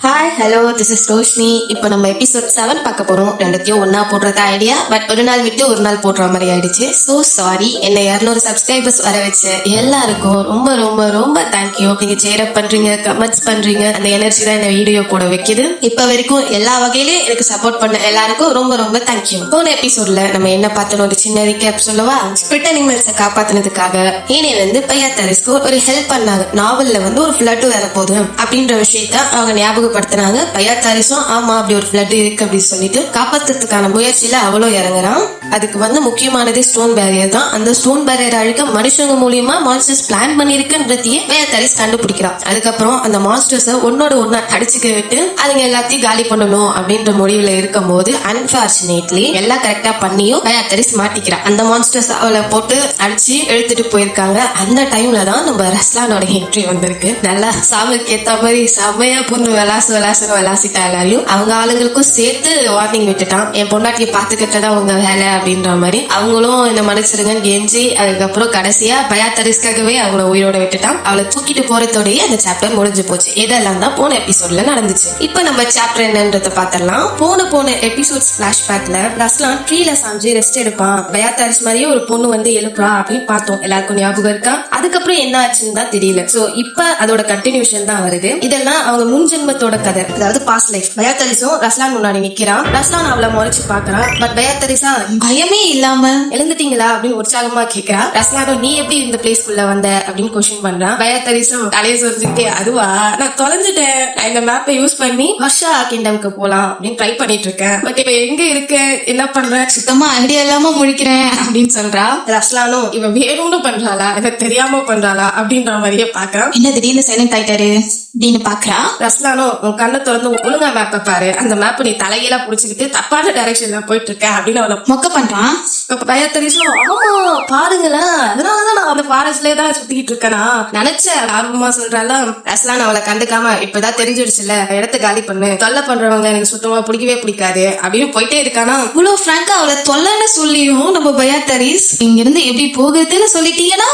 Hi hello this is Roshini. இப்போ நம்ம episode 7 பார்க்க போறோம். ரெண்டுத்தையும் ஒன்னா போடுறதா ஐடியா, பட் ஒரு நாள் விட்டு ஒரு நாள் போடுற மாதிரி ஆயிடுச்சு. So sorry. என்ன 200 சப்ஸ்கிரைபர்ஸ் வர வச்ச எல்லாருக்கும் ரொம்ப ரொம்ப ரொம்ப தேங்க்யூ. நீங்க சேர் அப் பண்றீங்க, கமெண்ட்ஸ் பண்றீங்க, அந்த எனர்ஜி தான் இந்த வீடியோ போட வைக்குது. இப்ப வரைக்கும் எல்லா வகையிலயும் எனக்கு சப்போர்ட் பண்ண எல்லாருக்கும் ரொம்ப ரொம்ப தேங்க்யூ. போன எபிசோட்ல நம்ம என்ன பார்த்தோம் ஒரு சின்ன ரீகேப் சொல்லவா? ஸ்பிரிட் அனிமல்ஸை காப்பாத்தினதுக்காக ஏனியல் வந்து பையாத்தரிஸ்க்கு ஒரு ஹெல்ப் பண்ணாங்க. நாவல்ல வந்து ஒரு ஃபிளட் வரப்போகுது அப்படின்ற விஷயத்த அவங்க ஞாபகப்படுத்தினாங்க. பையாத்தாரிஸும் ஆமா அப்படி ஒரு ஃபிளட் இருக்கு அப்படின்னு சொல்லிட்டு காப்பாத்துறதுக்கான முயற்சியில அவ்வளோ இறங்குறான். அதுக்கு வந்து முக்கியமானதே ஸ்டோன் பேரியர் தான். அந்த ஸ்டோன் பேரியர் அழிக்க மனுஷங்க மூலியமா மான்ஸ்டர்ஸ் பிளான் பண்ணிருக்குன்றதையே பையாத்தாரிஸ் கண்டுபிடிக்கிறான். அதுக்கப்புறம் அந்த மான்ஸ்டர்ஸை ஒன்னோட ஒன்னா அடிச்சுக்க விட்டு அதுங்க எல்லாத்தையும் காலி பண்ணணும் அப்படின்ற முடிவுல இருக்கும் போது அன்பார்ச்சுனேட்லி எல்லாம் கரெக்டா பண்ணியும் பையாத்தாரிஸ் மாட்டிக்கிறான். அந்த மான்ஸ்டர்ஸ் அவளை போட்டு அடிச்சு எழுத்துட்டு போயிருக்காங்க. அந்த டைம்ல தான் நம்ம ரஸ்லானோட என்ட்ரி வந்திருக்கு. நல்லா சாவுக்கு ஏத்த மாதிரி செம்மையா பொண்ணு விளாசிட்டா எல்லாரையும். அவங்க ஆளுங்களுக்கும் சேர்த்து வார்னிங் விட்டுட்டான். என் பொண்டாட்டியை பாத்துக்கிட்டதான் அவங்க வேலை அப்படின்ற மாதிரி. அவங்களும் இந்த மனுஷருங்க கெஞ்சி அதுக்கப்புறம் கடைசியா பயாத்தரிஸ்காகவே அவங்கள உயிரோட விட்டுட்டான். அவளை தூக்கிட்டு போறதோடய அந்த சாப்டர் முடிஞ்சு போச்சு. இதெல்லாம் தான் போன எபிசோட்ல நடந்துச்சு. இப்ப நம்ம சாப்டர் என்னன்றத பாத்திரலாம். போன எபிசோட்ஸ் பிளாஷ்பேக்ல ரஸ்லான் ட்ரீல சாஞ்சு ரெஸ்ட் எடுப்பான். பயாத்தரிஸ் மாதிரியே ஒரு பொண்ணு வந்து எழுப்புறா அப்படின்னு பார்த்தோம். எல்லாருக்கும் ஞாபகம் இருக்கா? அதுக்கப்புறம் என்ன ஆச்சுன்னு தான் தெரியல. சோ இப்ப அதோட கண்டினியூஷன் தான் வருது. இதெல்லாம் அவங்க முன் ஜென்மத்தோட கதை, அதாவது பாஸ்ட் லைஃப். பயாத்தரிஸும் ரஸ்லான் முன்னாடி நிக்கிறான். ரஸ்லான் அவளை முறைச்சு பாக்குறான். பட் பயாத்தரிஸா பயமே இல்லாம எழுந்துட்டீங்களா அப்படின்னு உற்சாகமா கேக்குறா. ரஸ்லானும் நீ எப்படி இந்த பிளேஸ்க்குள்ள வந்த அப்படின்னு கொஸ்டின் பண்றான். பயாத்தரிஸும் தலையை சொல்லிட்டு அதுவா நான் தொலைஞ்சிட்டேன், நான் இந்த மேப்பை யூஸ் பண்ணி வர்ஷா கிங்டம்க்கு போலாம் அப்படின்னு ட்ரை பண்ணிட்டு இருக்கேன். பட் இப்ப எங்க இருக்கு, என்ன பண்ற, சுத்தமா ஐடியா இல்லாம முழிக்கிறேன் அப்படின்னு சொல்றா. ரஸ்லானும் இவ வேணும்னு பண்றாளா இதை தெரியாம பண்றாளா அப்படின்ற மாதிரியே பாக்குறான். என்ன திடீர்னு சைலண்ட் ஆயிட்டாரு அப்படின்னு பாக்குறா. ரஸ்லானும் உன் கண்ணை திறந்து ஒழுங்கா மேப்பை பாரு, அந்த மேப் நீ தலையெல்லாம் புடிச்சுக்கிட்டு தப்பான டைரக்ஷன்ல போயிட்டு இருக்க அப்படின்னு அவளை மொக்க பண்றான். பயாத்தரிஸும் ஆமா பாருங்களேன், அதனாலதான் நான் அந்த ஃபாரஸ்ட்லயே தான் சுத்திக்கிட்டு இருக்கேனா நினைச்சேன் ஆர்வமா சொல்றாள். ரஸ்லான் அவளை கண்டுக்காம இப்பதான் தெரிஞ்சிடுச்சுல, இடத்த காலி பண்ணு, தொல்லை பண்றவங்க எனக்கு சுத்தமா பிடிக்கவே பிடிக்காது அப்படின்னு போயிட்டே இருக்கானா. இவ்வளவு பிராங்கா அவளை தொல்லைன்னு சொல்லியும் நம்ம பயாத்தரிஸ் இங்க இருந்து எப்படி போகுதுன்னு சொல்லிட்டீங்கன்னா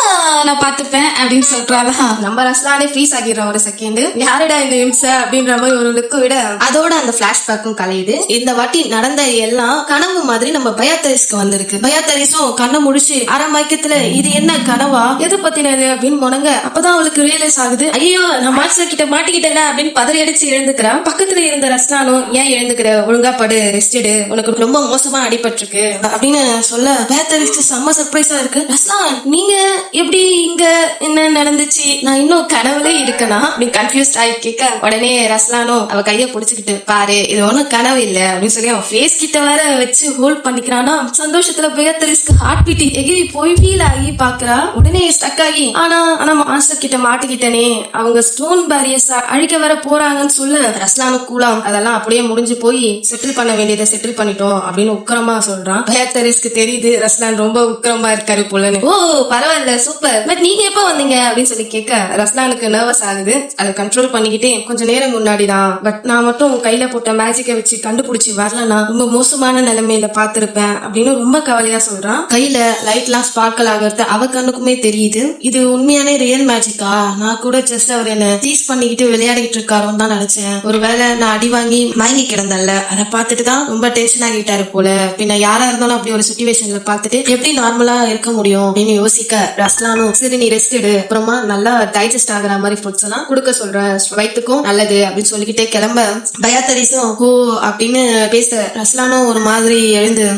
நான் பாத்துப்பேன் அப்படின்னு சொல்றாளா. நம்ம ரஸ்லானே ஃப்ரீஸ் ஆகிடுறோம் ஒரு செகண்ட். யாருடா இந்த இம்சை அப்படின்ற மாதிரி ஒரு லுக்கு விட அதோட அந்த பிளாஷ்பேக்கும் கலையுது. இந்த வாட்டி நடந்த எல்லாம் கனவு மாதிரி நம்ம பயாத்தரிஸ்க்கு வந்திருக்கு. பயாத்தரிஸும் கண்ணை முடிச்சு மயக்கத்துல இது என்ன கனவா, எதை பத்தினது அப்படின்னு முடங்க. அப்பதான் அவளுக்கு ரியலைஸ் ஆகுது, ஐயோ நான் மாஸ்டர் கிட்ட மாட்டிக்கிட்டேன் அப்படின்னு பதறி அடிச்சு எழுந்துக்கிறான். பக்கத்துல இருந்த ரஸ்லானும் ஏன் எழுந்துக்கிற, ஒழுங்கா படு, ரெஸ்ட் எடு, உனக்கு ரொம்ப மோசமா அடிபட்டிருக்கு அப்படின்னு சொல்ல பயாத்தரிஸ்க்கு செம்ம சர்ப்ரைஸா இருக்கு. ரஸ்லான் நீங்க எப்படி இங்க, என்ன நடந்துச்சு, நான் இன்னும் கனவுலே இருக்கனா அப்படின்னு கன்ஃபியூஸ்ட் ஆகி கேட்க, உடனே ரஸ்லானும் அவ கைய புடிச்சுக்கிட்டு பாரு இது ஒண்ணும் கனவு இல்ல அப்படின்னு சொல்லி அவன் ஃபேஸ் கிட்ட வேற வச்சு ஹோல்ட் பண்ணிக்கிறானா. சந்தோஷத்துல பயாத்தரிஸ்க்கு ஹார்ட் பீட் எகிரி போய் ஃபீல் ஆகி பாக்குறா. உடனே ஸ்டக் ஆகி ஆனா மாஸ்டர் கிட்ட மாட்டிக்கிட்டனே, அவங்க ஸ்டோன் பேரியர்ஸ் அழிக்க வர போறாங்கன்னு சொல்ல ரஸ்லானு கூலாம் அதெல்லாம் அப்படியே முடிஞ்சு போய் செட்டில் பண்ண வேண்டியதை செட்டில் பண்ணிட்டோம் அப்படின்னு உக்கிரமா சொல்றான். பயாத்தரிஸ்க்கு தெரியுது ரஸ்லான் ரொம்ப உக்கிரமா இருக்காரு போலன்னு. ஓ பரவாயில்ல சூப்பர், பட் நீங்க எப்ப வந்தீங்க அப்படின்னு சொல்லி கேட்க ரஸ்லானுக்கு நர்வஸ் ஆகுது. அதை கண்ட்ரோல் பண்ணிக்கிட்டே கொஞ்ச நேரம் முன்னாடிதான், பட் நான் மட்டும் கையில போட்ட மேஜிக்கை வச்சு கண்டுபிடிச்சு வரலனா ரொம்ப மோசமான நிலைமையில பாத்திருப்பேன் அப்படின்னு ரொம்ப கவலையா சொல்றான். கையில லைட் எல்லாம் ஸ்பார்க்கல் ஆகிறது அவ கண்ணுக்குமே தெரியுது. இது உண்மையான ரியல் மேஜிக்கா, நான் கூட ஜஸ்ட் அவர் என்ன டீஸ் பண்ணிக்கிட்டு விளையாடிட்டு இருக்காரோன்னு தான் நினைச்சேன். ஒருவேளை நான் அடி வாங்கி மயங்கி கிடந்தல்ல, அதை பார்த்துட்டு தான் ரொம்ப டென்ஷன் ஆகிட்டாரு போல. பின்ன யாரா இருந்தாலும் அப்படி ஒரு சிச்சுவேஷன்ல பார்த்துட்டு எப்படி நார்மலா இருக்க முடியும் அப்படின்னு யோசிக்க ரஸ்லானும் சரி நீ ரெஸ்ட் எடு, அப்புறமா நல்லா டைஜஸ்ட் ஆகுற மாதிரி ஃபுட்ஸ் எல்லாம் கொடுக்க சொல்ற, வயிற்றுக்கும் நல்லது அப்படின்னு சொல்லிக்கிட்டே கிளம்ப பயாத்தரிஸும் ஓ அப்படின்னு பேச ரஸ்லானும் ஒரு மாதிரி எழுந்து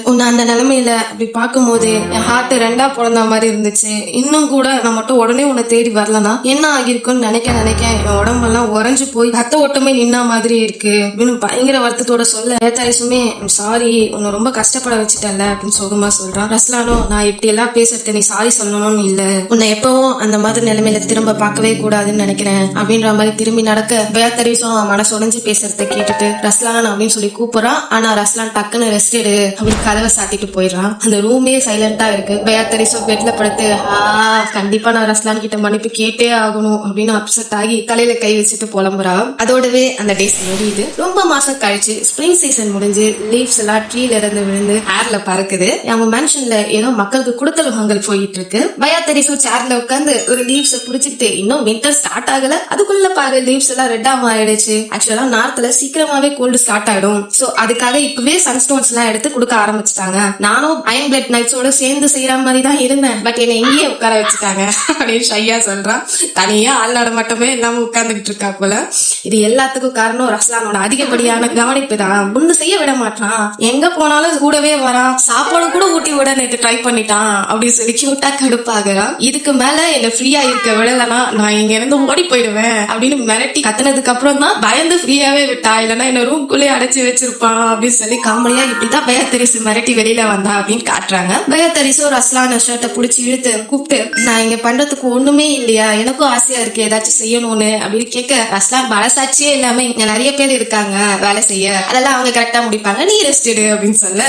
உன்னை அந்த நிலைமையில அப்படி பார்க்கும்போது என் ஹார்ட் ரெண்டா பிறந்த மாதிரி இருந்துச்சு. இன்னும் கூட நான் மட்டும் உடனே உன்னை தேடி வரலனா என்ன ஆகிருக்குன்னு நினைக்க என் உடம்பெல்லாம் உறைஞ்சு போய் ரத்த ஓட்டமே நின்னா மாதிரி இருக்கு அப்படின்னு பயங்கர வருத்தத்தோட சொல்ல பயாத்தரிஸுமே சாரி உன்னை ரொம்ப கஷ்டப்பட வச்சுட்டல அப்படின்னு சோகமா சொல்றான். ரஸ்லானும் நான் இப்படி எல்லாம் பேசுறது நீ சாரி சொல்லணும்னு இல்ல, உன்னை எப்பவும் அந்த மாதிரி நிலைமையில திரும்ப பார்க்கவே கூடாதுன்னு நினைக்கிறேன் அப்படின்ற மாதிரி திரும்பி நடக்க பயாத்தரிஸும் மனசு உடைஞ்சு பேசுறத கேட்டுட்டு ரஸ்லான் அப்படின்னு சொல்லி கூப்பிடுறான். ஆனா ரஸ்லான் டக்குன்னு ரெஸ்ட் எடு அப்படின்னு கதவை சாத்திட்டு போயிடுறான். அந்த ரூமே சைலண்டா இருக்கு. பயாத்தரிஸும் பெட்ல படுத்து கண்டிப்பா நான் ரஸ்லான் கிட்ட மன்னிப்பு கேட்டே ஆகணும் அப்படின்னு அப்செட் ஆகி தலையில கை வச்சுட்டு புலம்புறா. அதோடவே அந்த டேஸ் முடியுது. ரொம்ப மாசம் கழிச்சு ஸ்ப்ரிங் சீசன் முடிஞ்சு லீவ்ஸ் எல்லாம் ட்ரீல இருந்து விழுந்து ஏர்ல பறக்குது. அவங்க மேன்ஷன்ல ஏதோ மக்களுக்கு குடுக்கல் வாங்கல் போயிட்டு இருக்கு. பயாத்தரிஸும் சேர்ல உட்காந்து ஒரு லீவ்ஸ் புடிச்சுக்கிட்டு இன்னும் வின்டர் ஸ்டார்ட் ஆகல, அதுக்குள்ள பாரு லீவ்ஸ் எல்லாம் ரெட்டா கிளைமேட்டா மாறிடுச்சு. ஆக்சுவலா நார்த்ல சீக்கிரமாவே கோல்டு ஸ்டார்ட் ஆயிடும். சோ அதுக்காக இப்பவே சன்ஸ்டோன்ஸ் எல்லாம் எடுத்து கொடுக்க ஆரம்பிச்சுட்டாங்க. நானும் அயன் பிளட் நைட்ஸோட சேர்ந்து செய்யற மாதிரி தான் இருந்தேன். பட் என்னை இங்கேயே உட்கார வச்சுட்டாங்க அப்படின்னு ஷையா சொல்றான். தனியா ஆள் நடமாட்டமே இல்லாம உட்கார்ந்துகிட்டு இருக்கா போல. இது எல்லாத்துக்கும் காரணம் ரஸ்லானோட அதிகப்படியான கவனிப்பு தான். முன்னு செய்ய விட மாட்டான், எங்க போனாலும் கூடவே வரான், சாப்பாடு கூட ஊட்டி விட நேற்று ட்ரை பண்ணிட்டான் அப்படின்னு சொல்லி கியூட்டா கடுப்பாகிறான். இதுக்கு மேல என்ன ஃப்ரீயா இருக்க விடலன்னா நான் இங்க இருந்து ஓடி போயிடுவேன் அப்படின்னு மிரட்டி கத்துனதுக்கு அப்புறம் தான் பயந்து ஃப்ரீயாவே விட்டா, இல்லைன்னா என்ன ரூம்குள்ளே அடைச்சு வச்சிருப்பான் அப்படின்னு சொல்லி காமெடியா இப்படிதான் பெயத்தரிசு மிரட்டி வெளியில வந்தா அப்படின்னு காட்டுறாங்க. பெயத்தரிசு ரஸ்லான ஷர்ட்டை புடிச்சு இழுத்து கூப்பிட்டு, நான் இங்க பண்றதுக்கு ஒண்ணுமே இல்லையா, எனக்கும் ஆசையா இருக்கு ஏதாச்சும் செய்யணும்னு அப்படின்னு கேட்க, ரஸ்லான் மனசாட்சியே இல்லாம இங்க நிறைய பேர் இருக்காங்க வேலை செய்ய, அதெல்லாம் அவங்க கரெக்டா முடிப்பாங்க, நீ ரெஸ்ட் எடு அப்படின்னு சொல்ல,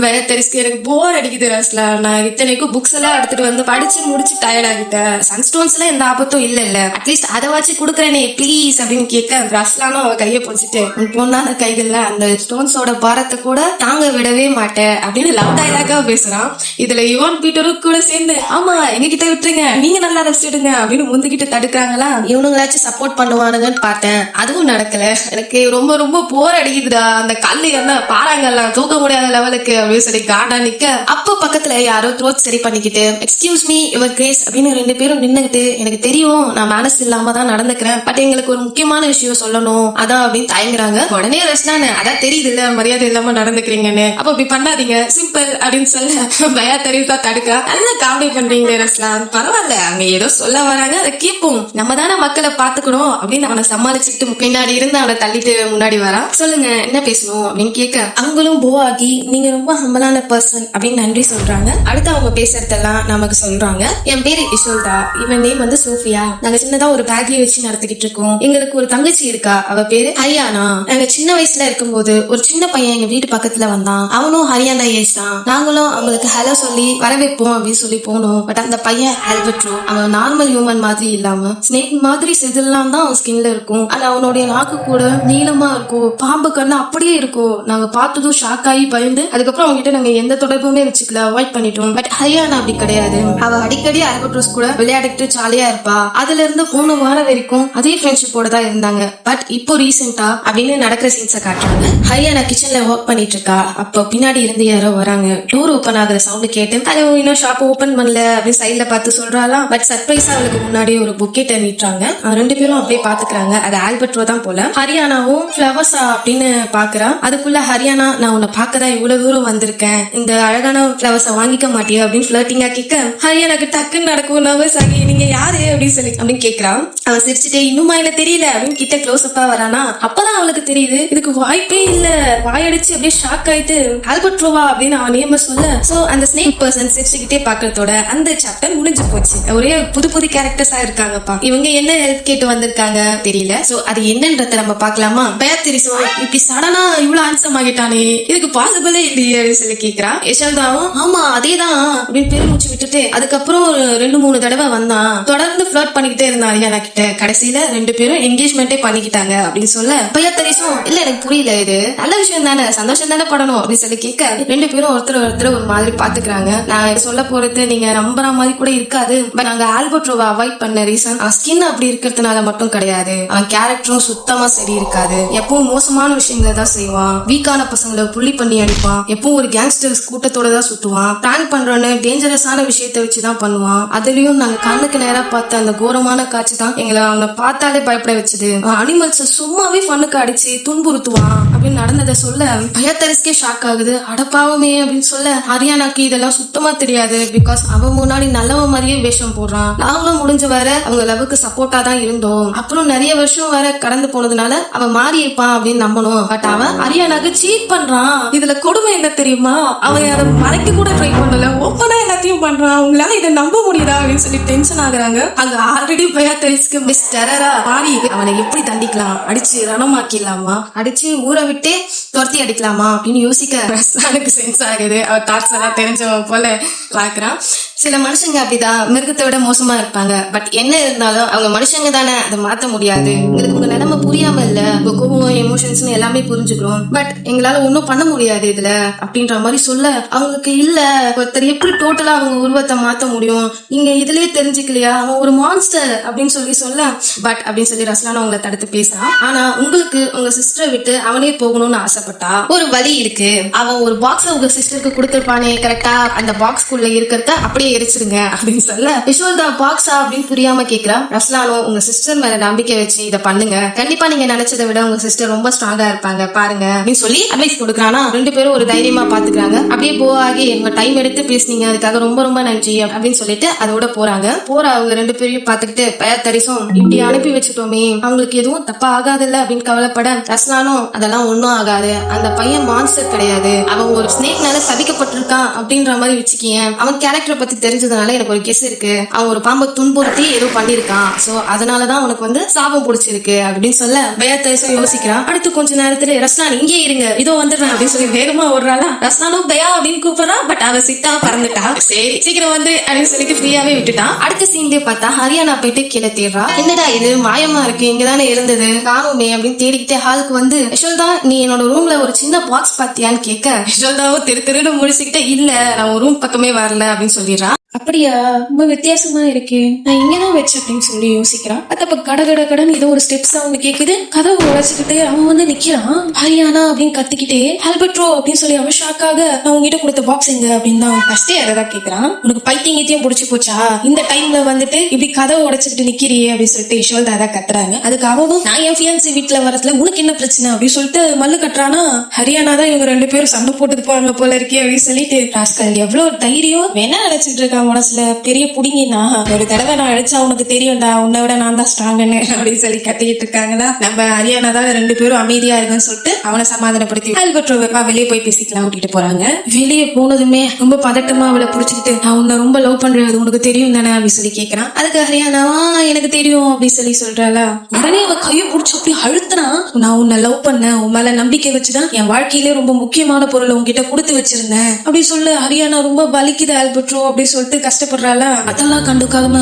பெயத்தரிசுக்கு எனக்கு போர் அடிக்குது ரஸ்லான், நான் இத்தனைக்கும் புக்ஸ் எல்லாம் எடுத்துட்டு வந்து படிச்சு முடிச்சு டயர்ட் ஆகிட்டேன், சன்ஸ்டோன்ஸ் எல்லாம் எந்த ஆபத்தும் இல்ல, அட்லீஸ்ட் அதை வச்சு குடுக்கறேனே ப்ளீஸ் அப்படின்னு கேட்க, ரஸ்லானும் அவ கையை பிடிச்சிட்டு, உன் பொண்ணான கைகள்ல அந்த ஸ்டோன்ஸோட பாரத்தை கூட தாங்க விடவே மாட்டேன் அப்படின்னு லவ் டயலாகா பேசுறான். இதுல யுவான் பீட்டரும் கூட சேர்ந்து, ஆமா எங்க கிட்ட விட்டுருங்க, நீங்க நல்லா ரெஸ்ட் எடுங்க அப்படின்னு முந்துகிட்டு தடுக்கிறாங்களா. இவனுங்களாச்சும் சப்போர்ட் பண்ணுவானுங்கன்னு பார்த்தேன், அதுவும் நடக்கல. எனக்கு ரொம்ப ரொம்ப போர் அடிக்குதுடா, அந்த கல்லு என்ன பாறாங்கல்லாம் தூக்க முடியாத லெவலுக்கு அப்படின்னு சொல்லி காண்டா நிக்க, அப்ப பக்கத்துல யாரோ த்ரோட் சரி பண்ணிக்கிட்டு, எக்ஸ்கியூஸ் மீ யுவர் கிரேஸ் அப்படின்னு 2 பேரும் நின்னுகிட்டு, எனக்கு தெரியும் நான் மனசு இல்லாம தான் நடந்துக்கிறேன், பட் எங்களுக்கு ஒரு முக்கியமான விஷயம் சொல்லணும் அதான் அப்படின்னு தயங்குறாங்க. உடனே ரஸ்லான், அதான் தெரியுது இல்ல மரியாதை இல்லாம நடந்துக்கிறீங்கன்னு, அப்ப இப்படி பண்ணாதீங்க சிம்பிள் அப்படின்னு சொல்ல பயா தெரிவிக்கா தடுக்க, நல்லா காமெடி பண்றீங்களே ரஸ்லான், பரவாயில்ல அவங்க ஏதோ சொல்ல வராங்க அதை கேட்போம், நம்ம தானே மக்களை பாத்துக்கணும் அப்படின்னு அவனை சமாளிச்சுட்டு பின்னாடி இருந்து அவனை தள்ளிட்டு முன்னாடி வரான். சொல்லுங்க என்ன பேசணும் அப்படின்னு கேட்க, அவங்களும் போ ஆகி நீங்க ரொம்ப ஹம்பலான பர்சன் அப்படின்னு நன்றி சொல்றாங்க. அடுத்து அவங்க பேசுறதெல்லாம் நமக்கு சொல்றாங்க. என் பேரு இஷோல்தா, இவன் நேம் வந்து சோஃபியா, நாங்க சின்னதா ஒரு பேக்கரி வச்சு நடத்திக்கிட்டு இருக்கோம், எங்களுக்கு ஒரு தங்கச்சி இருக்கா, அவ பேரு ஹரியானா. நாங்க சின்ன வயசுல இருக்கும்போது ஒரு சின்ன பையன் எங்க வீட்டு பக்கத்துல வந்தான், அவனும் ஹரியானா ஏஜ் தான், நாங்களும் அவங்களுக்கு ஹலோ சொல்லி வரவேற்போம் அப்படின்னு சொல்லி போனோம். பட் அந்த பையன் ஆல்பர்ட்ரோ, அவன் நார்மல் ஹியூமன் மாதிரி இல்லாம ஸ்னேக் மாதிரி செதில்லாம் தான் அவன் ஸ்கின்ல இருக்கும், ஆனா அவனுடைய நாக்கு கூட நீளமா இருக்கும், பாம்பு கண்ணு அப்படியே இருக்கும். நாங்க பார்த்ததும் ஷாக் ஆகி பயந்து அதுக்கப்புறம் அவங்க கிட்ட நாங்க எந்த தொடர்புமே வச்சுக்கல, அவாய்ட் பண்ணிட்டோம். பட் ஹரியானா அப்படி கிடையாது, அவ அடிக்கடி ஆல்பர்ட்ரோஸ் கூட விளையாடிட்டு ஜாலியா இருப்பா. அதுல இருந்து 3 வாரம் வரைக்கும் அதே ஃப்ரெண்ட்ஷிப்போட தான் இருந்தாங்க. பட் இப்போ ரீசெண்டா அப்படின்னு நடக்கிற சீன்ஸை காட்டுறாங்க. ஹரியானா கிச்சன்ல ஒர்க் பண்ணிட்டு இருக்கா, அப்போ பின்னாடி இருந்து யாரோ வராங்க, டோர் ஓபன் ஆகுற சவுண்ட் கேட்டு ஹலோ இன்னும் ஷாப் ஓபன் பண்ணல அப்படின்னு சைட்ல பார்த்து சொல்றாளா. பட் சர்ப்ரைஸா அவளுக்கு முன்னாடி ஒரு பொக்கெட்டை நீட்டுறாங்க. 2 பேரும் அப்படியே பாத்துக்கிறாங்க, அது ஆல்பர்ட்ரோ தான் போல. ஹரியானாவும் ஃபிளவர்ஸா அப்படின்னு பாக்குறா. அதுக்குள்ள ஹரியானா, நான் உன்னை பார்க்கதான் இவ்வளவு தூரம் வந்திருக்கேன், இந்த அழகான ஃபிளவர்ஸை வாங்கிக்க மாட்டியா அப்படின்னு ஃபிளர்ட்டிங்கா கேட்க, ஹரியானாக்கு டக்குன்னு நடக்கும் நர்வஸ் ஆகி, நீங்க யாரு அப்படின்னு கேட்கிறான். அவன் சிரிச்சுட்டே, இன்னுமா என்ன தெரியல அப்படின்னு கிட்ட க்ளோஸ் அப்பா வரானா. அப்பதான் அவளுக்கு தெரியுது இதுக்கு வாய்ப்பே இல்ல, வாயடிச்சு அப்படியே ஷாக் ஆயிட்டு ஆல்பர்ட்ரோவா அப்படின்னு அவன் நேம சொல்ல, சோ அந்த ஸ்னேக் பர்சன் சிரிச்சுக்கிட்டே பாக்குறதோட அந்த சாப்டர் முடிஞ்சு போச்சு. ஒரே புது புது கேரக்டர்ஸா இருக்காங்கப்பா. இவங்க என்ன ஹெல்ப் கேட்டு வந்திருக்காங்க தெரியல. சோ அது என்னன்றத நம்ம பாக்கலாமா. பேத்திரிசோ இப்படி சடனா இவ்வளவு ஆன்சம் ஆகிட்டானே, இதுக்கு பாசிபிளே இல்லையே அப்படின்னு சொல்லி கேக்குறா. யசோதாவும் ஆமா அதேதான் அப்படின்னு பெருமூச்சு விட்டுட்டு அதுக்கப்புறம் 2-3 தடவை வந்தான், தொடர்ந்து ஃபிளர்ட் பண்ணிக்கிட்டே இருந்தா ஹரியானா கிட்ட. கடைசியில 2 பேரும் என்கேஜ்மெண்டே பண்ணிக்கிட்டாங்க அப்படின்னு சொல்ல, பேத்திரிசும் இல்ல எனக்கு புரியல, இது நல்ல விஷயம் தானே, சந்தோஷம் தானே படணும் அப்படின்னு சொல்லி கேட்க, 2 பேரும் ஒருத்தர் ஒரு மாதிரி பாத்துக்கிறாங்க. நான் சொல்ல போறது நீங்க நம்புற மாதிரி கூட இருக்காது, பட் நாங்க ஆல்பர்ட்ரோவை அவாய்ட் பண்ண ரீசன் அவன் ஸ்கின் அப்படி இருக்கிறதுனால மட்டும் கிடையாது, அவன் கேரக்டரும் சுத்தமா சரி இருக்காது, எப்பவும் மோசமான விஷயங்களை தான் செய்வான், வீக்கான பசங்களை புள்ளி பண்ணி அடிப்பான், எப்பவும் ஒரு கேங்ஸ்டர்ஸ் கூட்டத்தோட தான் சுத்துவான், பிராங்க் பண்றோன்னு டேஞ்சரஸான விஷயத்தை வச்சுதான் பண்ணுவான். அதுலயும் நாங்க கண்ணுக்கு நேரா பார்த்த அந்த கோரமான காட்சி தான் எங்களை அவனை பார்த்தாலே பயப்பட வச்சது. அனிமல்ஸ் சும்மாவே ஃபன்னுக்கு அடிச்சு துன்புறுத்துவான் அப்படின்னு நடந்ததை சொல்ல பயத்தரிஸ்கே ஷாக் ஆகுது. அடப்பாவமே அப்படின்னு சொல்ல, ஹரியானாக்கு இதெல்லாம் சுத்தமா தெரியாது, பிகாஸ் அவன் முன்னாடி நல்லவன் மாதிரியே வேஷம் போடுறான். நாங்களும் முடிஞ்ச வர அவங்க லவ்வுக்கு சப்போர்ட்டா தான் இருந்தோம், அப்புறம் நிறைய வருஷம் வர கடந்து போனதுனால அவன் மாறி இருப்பான் அப்படின்னு நம்பணும். பட் அவன் ஹரியானாக்கு சீட் பண்றான். இதுல கொடுமை என்ன தெரியுமா, அவன் அதை மறைக்க கூட ட்ரை பண்ணல, ஓப்பனா எல்லாத்தையும் பண்றான். அவங்களால இதை நம்ப முடியுதா அப்படின்னு சொல்லி டென்ஷன் ஆகுறாங்க. அங்க ஆல்ரெடி பயத்தரிஸ்க்கு மிஸ் டெரரா மாறி அவனை எப்படி தண்டிக்கலாம், அடிச்சு ரணமாக்கிடலாமா, அடிச்சு ஊரை விட்டே துரத்தி அடிக்கலாமா அப்படின்னு யோசிக்க ரஸ்லானுக்கு சென்ஸ் ஆகுது. அவர் தாட்ஸ் எல்லாம் தெரிஞ்சவன் போல பாக்குறான். சில மனுஷங்க அப்படிதான் மிருகத்தை விட மோசமா இருப்பாங்க, பட் என்ன இருந்தாலும் அவங்க மனுஷங்க தானே, அதை மாத்த முடியாது. உங்களுக்கு உங்க நிலைமை புரியாம இல்ல, உங்க கோவம் எமோஷன்ஸ்னு எல்லாமே புரிஞ்சுக்கிறோம், பட் எங்களால ஒன்னும் பண்ண முடியாது இதுல அப்படின்ற மாதிரி சொல்ல, அவங்களுக்கு இல்ல ஒருத்தர் எப்படி டோட்டலா அவங்க உருவத்தை மாத்த முடியும், நீங்க இதுலயே தெரிஞ்சுக்கலையா, அவன் ஒரு மான்ஸ்டர் அப்படின்னு சொல்ல, பட் அப்படின்னு சொல்லி ரஸ்லான் அவங்களை தடுத்து பேசுறான். ஆனா உங்களுக்கு உங்க சிஸ்டரை விட்டு அவனே போகணும்னு ஆசைப்பட்டா ஒரு வழி இருக்கு. அவன் ஒரு பாக்ஸ் உங்க சிஸ்டருக்கு கொடுத்திருப்பானே கரெக்டா, அந்த பாக்ஸ்குள்ள இருக்கிறத அப்படியே எரிச்சிருங்க அப்படின்னு சொல்ல, யசோதா பாக்ஸா அப்படின்னு புரியாம கேக்குறா. ரஸ்லானும் உங்க சிஸ்டர் மேல நம்பிக்கை வச்சு இதை பண்ணுங்க, கண்டிப்பா நீங்க நினைச்சதை விட உங்க சிஸ்டர் ரொம்ப ஸ்ட்ராங்கா இருப்பாங்க பாருங்க அப்படின்னு சொல்லி அட்வைஸ் கொடுக்குறானா. ரெண்டு பேரும் ஒரு தைரியமா பாத்துக்கிறாங்க. அப்படியே போவாகி உங்க டைம் எடுத்து பேசுனீங்க, அதுக்காக ரொம்ப ரொம்ப நன்றி அப்படின்னு சொல்லிட்டு அதோட போறாங்க. அவங்க ரெண்டு பேரையும் பாத்துக்கிட்டு பயத்தரிசும் இப்படி அனுப்பி வச்சுட்டோமே அவங்களுக்கு எதுவும் தப்பா ஆகாதுல்ல அப்படின்னு கவலைப்பட, ரஸ்லானும் அதெல்லாம் ஒன்னும் ஆகாது, அந்த பையன் மான்ஸ்டர் கிடையாது, அவன் ஒரு ஸ்னேக்னால சபிக்கப்பட்டிருக்கான் அப்படின்ற மாதிரி வச்சுக்கிய, அவன் கேரக்டரை பத்தி தெரிஞ்சதுனால எனக்கு ஒரு கெஸ் இருக்கு, அவன் ஒரு பாம்பை துன்புறுத்தி ஏதோ பண்ணிருக்கான், சோ அதனாலதான் உனக்கு வந்து சாபம் பிடிச்சிருக்கு அப்படின்னு சொல்ல பயத்தரிசும் யோசிக்கிறான். அடுத்து கொஞ்ச நேரத்துல ரஸ்லான் இங்கே இருங்க இதோ வந்துடுறேன் அப்படின்னு சொல்லி வேகமா ஓடுறாளா. ரஸ்லானும் பயா அப்படின்னு கூப்பிடுறா, பட் அவ சிட்டா பறந்துட்டா. சரி சீக்கிரம் வந்து அப்படின்னு சொல்லிட்டு ஃப்ரீயாவே விட்டுட்டான். அடுத்த சீன்ல பார்த்தா ஹரியானா போயிட்டு கீழே தேடுறா. என்னடா இது மாயமா இருக்கு, இங்கதானே இருந்தது காணுமே அப்படின்னு தேடிக்கிட்டே ஹாலுக்கு வந்து, யசோதா நீ என்னோட ரூம்ல ஒரு சின்ன பாக்ஸ் பாத்தியான்னு கேட்க, யசோதாவும் திருன்னு முடிச்சுக்கிட்ட இல்ல நான் ஒரு ரூம் பக்கமே வரல அப்படின்னு சொல்லிடுறான். அப்படியா, ரொம்ப வித்தியாசமா இருக்கே, நான் இங்கதான் வச்சேன் அப்படின்னு சொல்லி யோசிக்கிறான். அப்ப கடன் ஏதோ ஒரு ஸ்டெப்ஸ் அவங்க கேக்குது. கதவை உழைச்சிக்கிட்டு அவன் வந்து நிக்கிறான். ஹரியானா அப்படின்னு கத்திக்கிட்டே ஆல்பர்ட்ரோ அப்படின்னு சொல்லி அவன் ஷாக்காக நான் உங்ககிட்ட கொடுத்த பாக்ஸ் எங்க அப்படின்னு தான் ஃபர்ஸ்டே அதான் கேக்குறான். உனக்கு பைத்தியங்கத்தையும் புடிச்சு போச்சா, இந்த டைம்ல வந்துட்டு இப்படி கதவை உடைச்சிட்டு நிக்கிறியே அப்படின்னு சொல்லிட்டு யசோதா அதான் கத்துறாங்க. அதுக்கு அவனும் நான் என் ஃபியான்சி வீட்டுல வரதுல உனக்கு என்ன பிரச்சனை அப்படின்னு சொல்லிட்டு மல்லு கட்டுறானா. ஹரியானா தான் இவங்க ரெண்டு பேரும் சண்டை போட்டுட்டு போவாங்க போல இருக்கே அப்படின்னு சொல்லிட்டு, ராஸ்கல் எவ்வளவு தைரியம் வேணா நினைச்சிட்டு இருக்கான் மனசுல, பெரிய புடிங்கினா ஒரு தடவை நான் அடிச்சா உனக்கு தெரியும்டா, உன்னை விட நான் தான் ஸ்ட்ராங்கன்னு அப்படின்னு சொல்லி கத்திக்கிட்டு இருக்காங்களா. நம்ம ஹரியானா தான் ரெண்டு பேரும் அமைதியா இருக்குன்னு சொல்லிட்டு அவனை சமாதானப்படுத்தி ஆல்பர்ட்ரோ வெப்பா வெளியே போய் பேசிக்கலாம் கூட்டிட்டு போறாங்க. வெளியே போனதுமே ரொம்ப பதட்டமா அவளை புடிச்சுக்கிட்டு, நான் உன்னை ரொம்ப லவ் பண்றேன் அது உனக்கு தெரியும் தானே அப்படின்னு சொல்லி கேட்கறான். அதுக்கு ஹரியானாவா எனக்கு தெரியும் அப்படின்னு சொல்லி சொல்றாளா. உடனே அவ கையை புடிச்சு அப்படி அழுத்தினா, நான் உன்னை லவ் பண்ணேன், உன் மேல நம்பிக்கை வச்சுதான் என் வாழ்க்கையிலே ரொம்ப முக்கியமான பொருளை உங்ககிட்ட கொடுத்து வச்சிருந்தேன் அப்படி சொல்லு. ஹரியானா ரொம்ப வலிக்குது ஆல்பர்ட்ரோ அப்படி சொல்லிட்டு கஷ்டப்படுறாளா. அதெல்லாம் கண்டுக்காம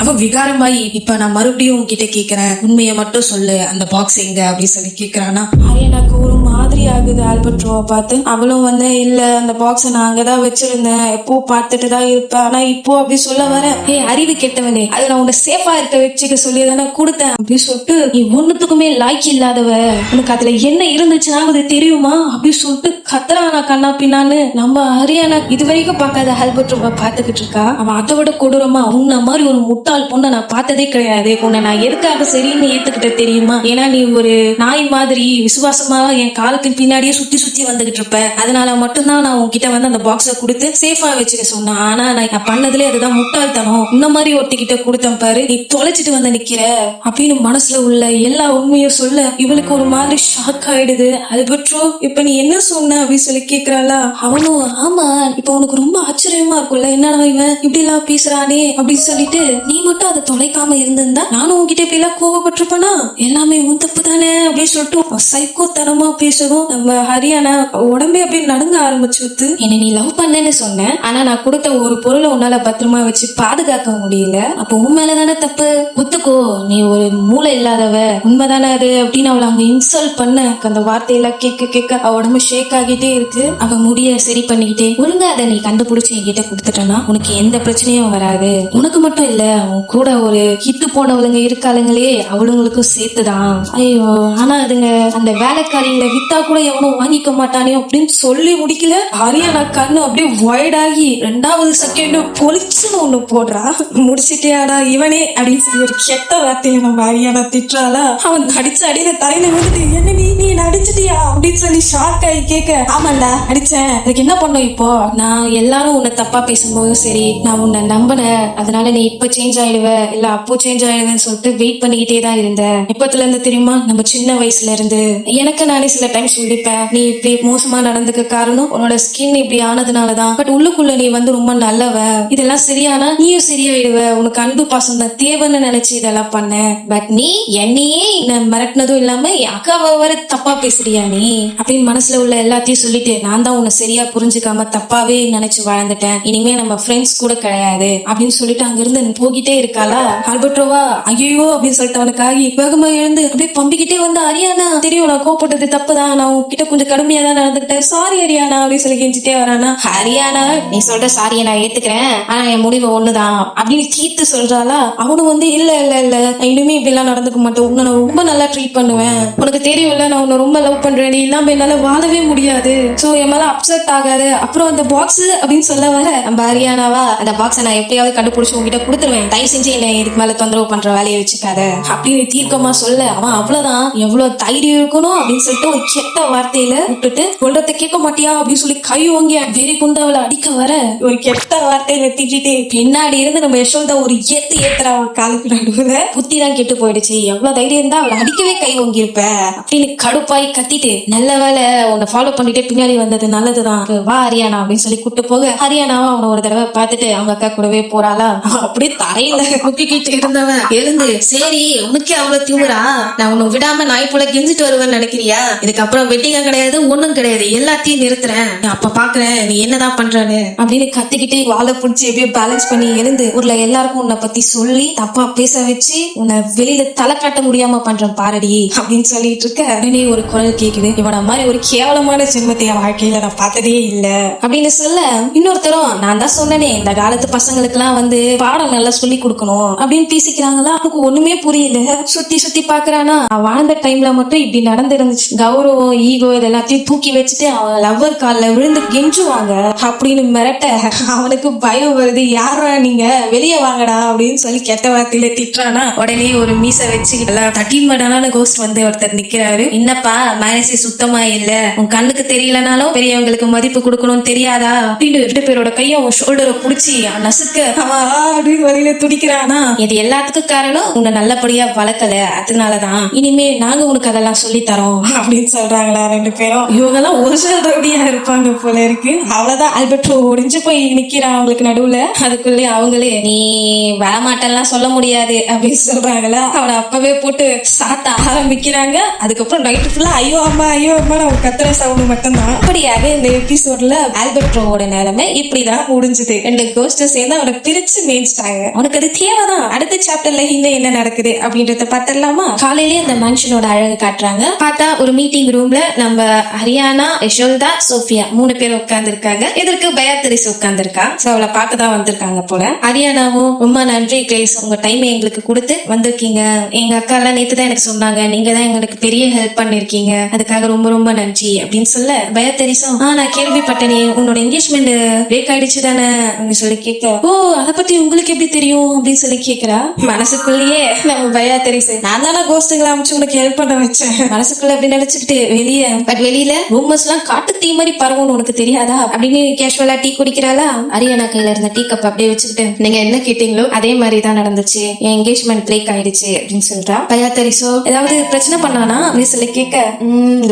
அவன் விகாரமாயி, இப்ப நான் மறுபடியும் உங்ககிட்ட கேக்குறேன், உண்மையை மட்டும் சொல்லு, அந்த பாக்ஸ் எங்க அப்படின்னு சொல்லி கேக்குறானா. ஹரியானாக்கு ஒரு மாதிரி ஆகுது ஆல்பர்ட்ரோவை பார்த்து. அவளும் வந்து இல்ல அந்த பாக்ஸை நான் அங்கதான் வச்சிருந்தேன், எப்போ பார்த்துட்டு தான் இருப்பேன், ஆனா இப்போ அப்படி சொல்ல வர, ஏ அறிவு கெட்டவனே, அது நான் உன்னை சேஃபா இருக்க வச்சுக்க சொல்லி தானே கொடுத்தேன் அப்படின்னு சொல்லிட்டு, நீ ஒண்ணுத்துக்குமே லாய்க்கு இல்லாதவ, உனக்கு அதுல என்ன இருந்துச்சுன்னா அது தெரியுமா அப்படின்னு சொல்லிட்டு கத்துறானா கண்ணா பின்னான்னு. நம்ம ஹரியானா இதுவரைக்கும் பார்க்காத ஆல்பர்ட்ரோவை பார்த்துக்கிட்டு இருக்கா. அவன் அதை விட கொடூரமா, உன்ன மாதிரி ஒரு முட்டாள் பொண்ணை நான் பார்த்ததே கிடையாது, உன்னை நான் எதுக்காக சரின்னு ஏத்துக்கிட்ட தெரியுமா, ஏன்னா நீ ஒரு நாய் மாதிரி விசுவாசமா என் காலுக்கு பின்னாடியே சுத்தி சுத்தி வந்துகிட்டு இருப்ப, அதனால மட்டும்தான் நான் உன்கிட்ட வந்து அந்த பாக்ஸை கொடுத்து சேஃபா வச்சுக்க சொன்னேன், ஆனா நான் பண்ணதுல அதுதான் முட்டாள்தனம், உன்ன மாதிரி ஒருத்திக்கிட்ட கொடுத்தேன் பாரு, நீ தொலைச்சிட்டு வந்து நிக்கிற அப்படின்னு மனசுல உள்ள எல்லா உண்மையும் சொல்ல இவளுக்கு ஒரு மாதிரி ஷாக் ஆயிடுது. அது பற்றோ இப்ப நீ என்ன சொன்ன அப்படின்னு சொல்லி கேக்குறாளா. அவனும் ஆமா இப்ப உனக்கு ரொம்ப ஆச்சரியமா இருக்கும்ல, என்னடா இவன் இப்படி எல்லாம் பேசுறானே அப்படின்னு சொல்லிட்டு, நீ மட்டும் அதை தொலைக்காம இருந்திருந்தா நானும் உன்கிட்ட இப்ப எல்லாம் கோவப்பட்டிருப்பனா, எல்லாமே உன் தப்பு தானே அப்படின்னு சொல்லிட்டு சைக்கோ தனமா பேசவும் நம்ம ஹரியானா உடம்பே அப்படியே நடுங்க ஆரம்பிச்சு, என்ன நீ லவ் பண்ணேன்னு சொன்ன, ஆனா நான் கொடுத்த ஒரு பொருளை உன்னால பத்திரமா வச்சு பாதுகாக்க முடியல, அப்ப உன் மேலதானே தப்பு, ஒத்துக்கோ, நீ ஒரு மூளை இல்லாதவ, உண்மைதானே அது அப்படின்னு அவளை அங்க இன்சல்ட் பண்ண. அந்த வார்த்தையெல்லாம் கேட்க கேட்க அவ உடம்பு ஷேக் ஆகிட்டே இருக்கு. அவ முடிய சரி பண்ணிக்கிட்டே, ஒழுங்கா அதை நீ கண்டுபிடிச்சு என்கிட்ட கொடுத்துட்டனா உனக்கு எந்த பிரச்சனையும் வராது, உனக்கு மட்டும் இல்ல உன் கூட ஒரு ஹிட்டு போனவளுங்க இருக்காளுங்களே அவளுங்களுக்கும் சேர்த்துதான். ஐயோ ஆனா அதுங்க அந்த வேலைக்காரிங்களை வித்தா கூட எவனும் வாங்கிக்க மாட்டானே அப்படின்னு சொல்லி முடிக்கல. ஹரியானா கண்ணு அப்படியே வைடாகி ரெண்டாவது செகண்ட் பொலிச்சுன்னு ஒண்ணு போடுறா. முடிச்சிட்டியாடா இவனே அப்படின்னு சொல்லி ஒரு கெட்ட வார்த்தையை நம்ம ஹரியானா திட்டுறாளா. அவன் அடிச்ச அடியில தலையில வந்துட்டு, என்ன நீ அடிச்சிட்டியா அப்படின்னு சொல்லி ஷாக் ஆகி கேட்க, ஆமாண்டா அடிச்சேன், அதுக்கு என்ன பண்ணும் இப்போ, நான் எல்லாரும் உன்னை தப்பா பேசும்போதும் சரி நான் உன்னை நம்பினேன், அதனால நீ இப்ப சேஞ்ச் ஆயிடுவ இல்ல அப்போ சேஞ்ச் ஆயிடுவேன்னு சொல்லிட்டு வெயிட் பண்ணிக்கிட்டே தான் இருந்தேன். எப்பத்துல இருந்து தெரியுமா, நம்ம சின்ன வயசுல இருந்து எனக்கு நானே சில டைம் சொல்லிப்பேன், நீ இப்படி மோசமா நடந்துக்க காரணம் உன்னோட ஸ்கின் இப்படி ஆனதுனாலதான், பட் உள்ளுக்குள்ள நீ வந்து ரொம்ப நல்லவ, இதெல்லாம் சரியானா நீயும் சரியாயிடுவ, உனக்கு அன்பு பாசம் தான் தேவைன்னு நினைச்சு இதெல்லாம் பண்ண, பட் நீ என்னையே மிரட்டினதும் இல்லாம என் அக்காவை வர தப்பா பேசுறியா நீ அப்படின்னு மனசுல உள்ள எல்லாத்தையும் சொல்லிட்டு நான் தான் உன்னை சரியா புரிஞ்சுக்காம தப்பாவே நினைச்சு வாழ்ந்துட்டேன், இனிமே நம்ம ஃப்ரெண்ட்ஸ் கூட கிடையாது அப்படின்னு சொல்லிட்டு அங்கிருந்து போகிட்டே இருக்காளா. ஆல்பர்ட்ரோவா ஐயோ அப்படின்னு சொல்லிட்டு அவனுக்காகி வேகமா எழுந்து அப்படியே பம்பிக்கிட்டே வந்து அரியானா தெரியும் நான் கோபப்பட்டது தப்புதான், நான் உன்கிட்ட கொஞ்சம் கடுமையா தான் நடந்துக்கிட்டேன், சாரி அரியானா அப்படின்னு சொல்லி கெஞ்சிட்டே வரானா. ஹரியானா நீ சொல்ற சாரியை நான் ஏத்துக்கிறேன், ஆனா என் முடிவு ஒண்ணுதான் அப்படின்னு தீர்த்து சொல்றாளா. அவனும் வந்து இல்ல இல்ல இல்ல நான் இனிமே இப்படி எல்லாம் நடந்துக்க மாட்டேன், உன்னை நான் ரொம்ப நல்லா ட்ரீட் பண்ணுவேன், உனக்கு தெரியும்ல நான் உன்னை ரொம்ப லவ் பண்றேன், நீ இல்லாம என்னால வாழவே முடியாது, சோ என் மேல அப்செட் ஆகாது. அப்புறம் அந்த பாக்ஸ் அப்படின்னு சொல்ல வர நம்ம ஹரியானாவா அந்த பாக்ஸை நான் எப்படியாவது கண்டுபிடிச்சு உங்ககிட்ட கொடுத்துருவேன், தயவு செஞ்சு என்ன இதுக்கு மேல தொந்தரவு பண்ற வேலையை வச்சுக்காத அப்படின்னு தீர்க்கமா சொல்ல அவன் அவ்வளவுதான் எவ்வளவு தைரியம் இருக்கணும் அப்படின்னு சொல்லிட்டு ஒரு கெட்ட வார்த்தையில விட்டுட்டு சொல்றத கேட்க மாட்டியா அப்படின்னு சொல்லி கை ஓங்கி வெறி கொண்டு அவளை அடிக்க வர ஒரு கெட்ட வார்த்தையில திட்டிட்டு பின்னாடி இருந்து நம்ம யசோதா ஒரு ஏத்துறா காலுக்கு நடுவுல புத்தி தான் கெட்டு போயிடுச்சு, எவ்வளவு தைரியம் இருந்தா அவளை அடிக்கவே கை ஓங்கி இருப்ப அப்படின்னு கடுப்பாய் கத்திட்டு நல்ல வேலை உன்னை ஃபாலோ பண்ணிட்டு பின்னாடி வந்தது நல்லதுதான், வா ஹரியானா அப்படின்னு சொல்லி கூட்டு போக ஹரியானாவும் அவனை ஒரு தடவை பார்த்துட்டு அவங்க அக்கா கூடவே போறாளா. அப்படியே தரையில முக்கிக்கிட்டு இருந்தவன் எழுந்து சரி உனக்கே அவ்வளவு திமுறா, நான் உன்னை விடாம நாய் போல கெஞ்சிட்டு வருவேன்னு நினைக்கிறியா, இதுக்கப்புறம் வெட்டிங்க கிடையாது ஒண்ணும் கிடையாது, எல்லாத்தையும் நிறுத்துறேன், அப்ப பாக்குறேன் நீ என்னதான் பண்றன்னு அப்படின்னு கத்திக்கிட்டு வாழை பிடிச்சி எப்படியோ பேலன்ஸ் பண்ணி எழுந்து ஊர்ல எல்லாருக்கும் உன்னை பத்தி சொல்லி தப்பா பேச வச்சு உன்னை வெளியில தலை காட்ட முடியாம பண்றேன் பாரடி அப்படின்னு சொல்லிட்டு இருக்க உடனே ஒரு குரல் கேக்குது, இவன மாதிரி ஒரு கேவலமான ஜென்மத்தை என் வாழ்க்கையில நான் பார்த்ததே இல்ல அப்படின்னு சொல்ல இன்னொருத்தரும் நான் தான் சொன்னனே இந்த காலத்து பசங்களுக்கு எல்லாம் வந்து பாடம் நல்லா சொல்லி கொடுக்கணும் அப்படின்னு பேசிக்கிறாங்களா. அவனுக்கு ஒண்ணுமே புரியல, சுத்தி சுத்தி பாக்குறானா அவன் வாழ்ந்த டைம்ல மட்டும் இப்படி நடந்துருந்துச்சு, கௌரவம் ஈகோ இது எல்லாத்தையும் தூக்கி வச்சுட்டு அவன் லவ்வர் கால்ல விழுந்து கெஞ்சுவாங்க அப்படின்னு மிரட்ட அவனுக்கு பயம் வருது, யாரா நீங்க வெளியே வாங்கடா அப்படின்னு சொல்லி கெட்ட வார்த்தையில திட்டுறானா. உடனே ஒரு மீச வச்சு தட்டிமடான கோஸ்ட் வந்து ஒருத்தர் நிக்கிறாரு, என்னப்பா மனசு சுத்தமா இல்ல, உன் கண்ணுக்கு தெரியலனாலும் பெரியவங்களுக்கு மதிப்பு கொடுக்கணும்னு தெரியாதா அப்படின்னு 2 பேரோட கையும் அவன் ஷோல்டரை புடிச்சு நசுக்க அவன் அப்படின்னு வழியில துடிக்கிறானா. இது எல்லாத்துக்கும் காரணம் உன்னை நல்லபடியா வளர்க்கல, அதனாலதான் இனிமே நாங்க உனக்கு அதெல்லாம் சொல்லி தரோம் அப்படின்னு சொல்றாங்களா 2 பேரும். இவங்க எல்லாம் ஒரிஜினல் ரவுடியா இருப்பாங்க போல இருக்கு. அவ்வளவுதான் ஆல்பர்ட்ரோ ஒடிஞ்சு போய் நிக்கிறான் அவங்களுக்கு நடுவுல. அதுக்குள்ளே அவங்களே நீ வரமாட்டெல்லாம் சொல்ல முடியாது அப்படின்னு சொல்றாங்களா. அவனை அப்பவே போட்டு சாத்த ஆரம்பிக்கிறாங்க. அதுக்கப்புறம் நைட்டு ஃபுல்லா ஐயோ அம்மா அவங்க கத்துற சவுண்ட் மட்டும்தான். அப்படியாக இந்த எபிசோட்ல ஆல்பர்ட்ரோவோட நிலைமை இப்படிதான் முடிஞ்சது. 2 கோஸ்ட் சேர்ந்து அவனை பிரிச்சு மேய்ச்சிட்டாங்க. அவனுக்கு அது தேவைதான். அடுத்த சாப்டர்ல இன்னும் என்ன நடக்குது அப்படின்றத பார்த்தலாமா. காலையிலேயே அந்த மனுஷனோட அழகு காட்டுறாங்க. பார்த்தா ஒரு மீட்டிங் ரூம்ல நம்ம ஹரியானா, யசோதா, சோஃபியா 3 பேர் உட்கார்ந்து இருக்காங்க. இதற்கு பயாத்திரிஸ் உட்கார்ந்து இருக்கா. சோ அவளை பார்க்கதான் வந்திருக்காங்க போல. ஹரியானாவும் ரொம்ப நன்றி கிரேஸ், உங்க டைம் எங்களுக்கு கொடுத்து வந்திருக்கீங்க, எங்க அக்கா எல்லாம் நேத்து தான் எனக்கு சொன்னாங்க, நீங்க தான் எங்களுக்கு பெரிய ஹெல்ப் பண்ணிருக்கீங்க, அதுக்காக ரொம்ப ரொம்ப நன்றி அப்படின்னு சொல்ல பயாத்திரிஸும் நான் கேள்விப்பட்டேனே உன்னோட என்கேஜ்மெண்ட் பிரேக் ஆயிடுச்சு தானே அப்படின்னு சொல்லி கேட்க, ஓ அதை பத்தி உங்களுக்கு எப்படி தெரியும் அப்படின்னு சொல்லி கேக்குறா. மனசுக்குள்ளேயே நம்ம பயாத்திரிஸ் நான் தானே கோஸ்டுங்களை அமைச்சு உனக்கு ஹெல்ப் பண்ண வச்சேன் மனசுக்குள்ள அப்படி நினைச்சுக்கிட்டு வெளியில ரூமர்ஸ் எல்லாம் காட்டு தீ மாதிரி பரவும் உனக்கு தெரியாதா அப்படின்னு கேஷுவலா டீ குடிக்கிறாளா. ஹரியானா கையில இருந்த டீ கப் அப்படியே வச்சுக்கிட்டு நீங்க என்ன கேட்டீங்களோ அதே மாதிரிதான் நடந்துச்சு, என் என்கேஜ்மெண்ட் பிரேக் ஆயிடுச்சு அப்படின்னு சொல்றா. பயாத்திரிஸோ ஏதாவது பிரச்சனை பண்ணானா அப்படின்னு சொல்லி கேட்க,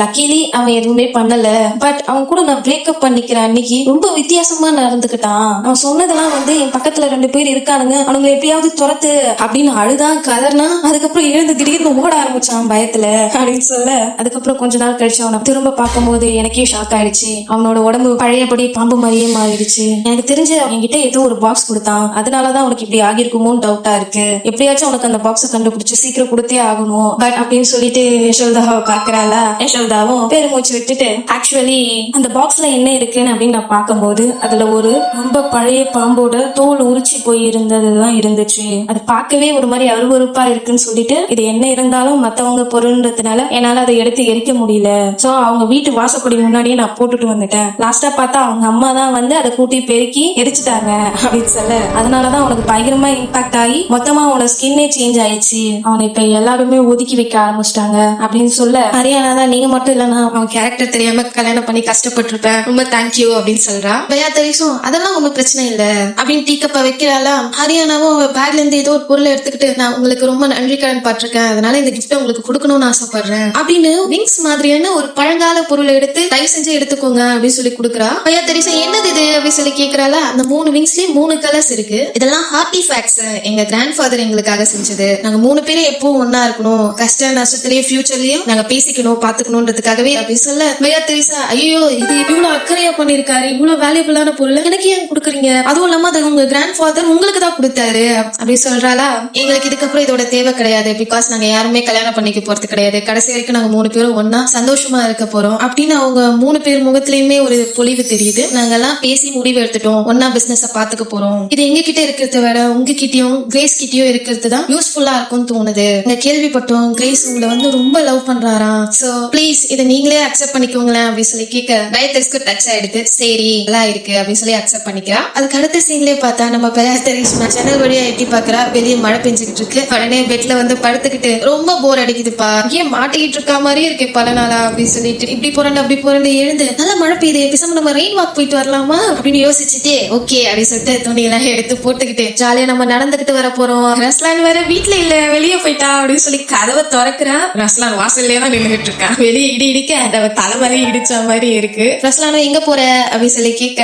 லக்கிலி அவன் எதுவுமே பண்ணல, பட் அவன் கூட நான் பிரேக்கப் பண்ணிக்கிறேன் அன்னைக்கு ரொம்ப வித்தியாசமா நடந்துக்கிட்டான், அவன் சொன்னதெல்லாம் வந்து என் பக்கத்துல 2 பேர் இருக்கானுங்க அவனுங்க எப்படியாவது துரத்து அப்படின்னு அழுதான் கதர்னா. அதுக்கப்புறம் எழுந்து திடீர்னு ஓட ஆரம்பிச்சான் பயத்துல அப்படின்னு சொல்ல, அதுக்கப்புறம் கொஞ்ச நாள் கழிச்சு அவனை திரும்ப பார்க்கும்போது எனக்கே ஷாக் ஆயிடுச்சு, அவனோட உடம்பு பழையபடி பாம்பு மாதிரியே மாறிடுச்சு, எனக்கு தெரிஞ்சு அவன்கிட்ட ஏதோ ஒரு பாக்ஸ் கொடுத்தான், அதனாலதான் உனக்கு இப்படி ஆகிருக்குமோன்னு டவுட்டா இருக்கு, எப்படியாச்சும் உனக்கு அந்த பாக்ஸை கண்டுபிடிச்சு சீக்கிரம் கொடுத்தே ஆகணும் பட் அப்படின்னு சொல்லிட்டு யசோதாவை பாக்குறாளா. யசோதாவும் பெருமூச்சு விட்டுட்டு ஆக்சுவலி அந்த பாக்ஸ்ல என்ன இருக்குன்னு அப்படின்னு நான் பார்க்கும்போது அதுல ஒரு ரொம்ப பழைய பாம்போட தோல் உரிச்சு போய் இருந்ததுதான் இருந்துச்சு, அது பார்க்கவே ஒரு மாதிரி அருவருப்பா இருக்குன்னு சொல்லிட்டு இது என்ன இருந்தாலும் மத்தவங்க பொருள்ன்றதுனால என்னால அதை எடுத்து எரிக்க முடியல, சோ அவங்க வீட்டு வாசப்படி முன்னாடியே நான் போட்டுட்டு வந்துட்டேன், லாஸ்டா பார்த்தா அவங்க அம்மா தான் வந்து அதை கூட்டி பெருக்கி எரிச்சுட்டாங்க அப்படின்னு சொல்ல, அதனாலதான் அவனுக்கு பயங்கரமா இம்பாக்ட் ஆகி மொத்தமா அவனோட ஸ்கின்னே சேஞ்ச் ஆயிடுச்சு, அவனை இப்ப எல்லாருமே ஒதுக்கி வைக்க ஆரம்பிச்சிட்டாங்க அப்படின்னு சொல்ல, ஹரியானா தான் நீங்க மட்டும் இல்லைன்னா அவன் கேரக்டர் தெரியாம கல்யாணம் பண்ணி கஷ்டப்பட்டிருப்பேன், ரொம்ப தேங்க்யூ அப்படின்னு சொல்றா. பயாத்திரிஸும் அதெல்லாம் ஒன்னும் பிரச்சனை இல்ல அப்படின்னு டீ கப்ப வைக்கிறாளா. ஹரியானாவும் பேக்ல இருந்து ஏதோ ஒரு பொருளை எடுத்துக்கிட்டு நான் உங்களுக்கு ரொம்ப நன்றி கடன் பட்டிருக்கேன், அதனால இந்த கிஃப்ட் உங்களுக்கு கொடுக்கணும்னு ஆசைப்படுறேன் அப்படின்னு விங்ஸ் மாதிரியான ஒரு பழங்கால பொருளை எடுத்து தயவு செஞ்சு எடுத்துக்கோங்க அப்படின்னு சொல்லி கொடுக்குறா. பயாத்திரிஸும் என்னது இது அப்படின்னு சொல்லி கேக்குறாளா. அந்த 3 விங்ஸ்லயும் 3 கலர்ஸ் இருக்கு, இதெல்லாம் ஆர்டிஃபேக்ட்ஸ் எங்க கிராண்ட் ஃபாதர் எங்களுக்காக செஞ்சது, நாங்க 3 பேரும் எப்பவும் ஒன்னா இருக்கணும், கஷ்ட நஷ்டத்திலயும் ஃபியூச்சர்லயும் நாங்க பேசிக்கணும் பாத்துக்கணும் பண்றதுக்காகவே அப்படி சொல்ல பையா தெரீசா ஐயோ இது இவ்வளவு அக்கறையா பண்ணிருக்காரு, இவ்வளவு வேல்யூபிளான பொருள் எனக்கு ஏன் கொடுக்குறீங்க, அதுவும் இல்லாம அது உங்க கிராண்ட் ஃபாதர் உங்களுக்கு தான் கொடுத்தாரு அப்படி சொல்றாளா. எங்களுக்கு இதுக்கப்புறம் இதோட தேவை கிடையாது, பிகாஸ் நாங்க யாருமே கல்யாணம் பண்ணிக்க போறது கிடையாது, கடைசி வரைக்கும் நாங்க 3 பேரும் ஒன்னா சந்தோஷமா இருக்க போறோம் அப்படின்னு அவங்க 3 பேர் முகத்திலயுமே ஒரு பொலிவு தெரியுது. நாங்கெல்லாம் பேசி முடிவு எடுத்துட்டோம், ஒன்னா பிசினஸ் பாத்துக்க போறோம். இது எங்க கிட்ட இருக்கிறத விட உங்ககிட்டயும் கிரேஸ் கிட்டயும் இருக்கிறது தான் யூஸ்ஃபுல்லா இருக்கும்னு தோணுது. நாங்க கேள்விப்பட்டோம் கிரேஸ் உங்களை வந்து ரொம்ப லவ் பண்றாராம், சோ ப்ளீஸ் இதை நீங்களே அக்செப்ட் பண்ணிக்கோங்களேன் அப்படின்னு சொல்லி கேட்க பயத்தரிஸ்க்கு டச் ஆயிடுது. சரி நல்லா இருக்கு அப்படின்னு சொல்லி அக்செப்ட் பண்ணிக்கிறா. அதுக்கு அடுத்த சீன்லயே பார்த்தா நம்ம பயத்தரிஸ் ஜன்னல் வழியா எட்டி பாக்குறா, வெளியே மழை பெஞ்சுக்கிட்டு இருக்கு. உடனே பெட்ல வந்து படுத்துக்கிட்டு ரொம்ப போர் அடிக்குதுப்பா, ஏன் மாட்டிக்கிட்டு இருக்கா மாதிரி இருக்கு பல நாளா அப்படின்னு சொல்லிட்டு இப்படி போறேன் அப்படி போறேன் எழுந்து நல்லா மழை பெய்யுது, பேசாம நம்ம ரெயின் வாக் போயிட்டு வரலாமா அப்படின்னு யோசிச்சுட்டு ஓகே அப்படின்னு சொல்லிட்டு துணியெல்லாம் எடுத்து போட்டுக்கிட்டு ஜாலியா நம்ம நடந்துகிட்டு வர போறோம். ரஸ்லான் வேற வீட்டுல இல்ல வெளியே போயிட்டா அப்படின்னு சொல்லி கதவை திறக்கிறான். ரஸ்லான் வாசல்லே தான் நின்றுகிட்டு இருக்கான். வெளியே இடிக்க அந்த தலைமறையை இடிச்ச மாதிரி இருக்கு. ரஸ்லானும் எங்க போற அப்படின்னு சொல்லி கேட்க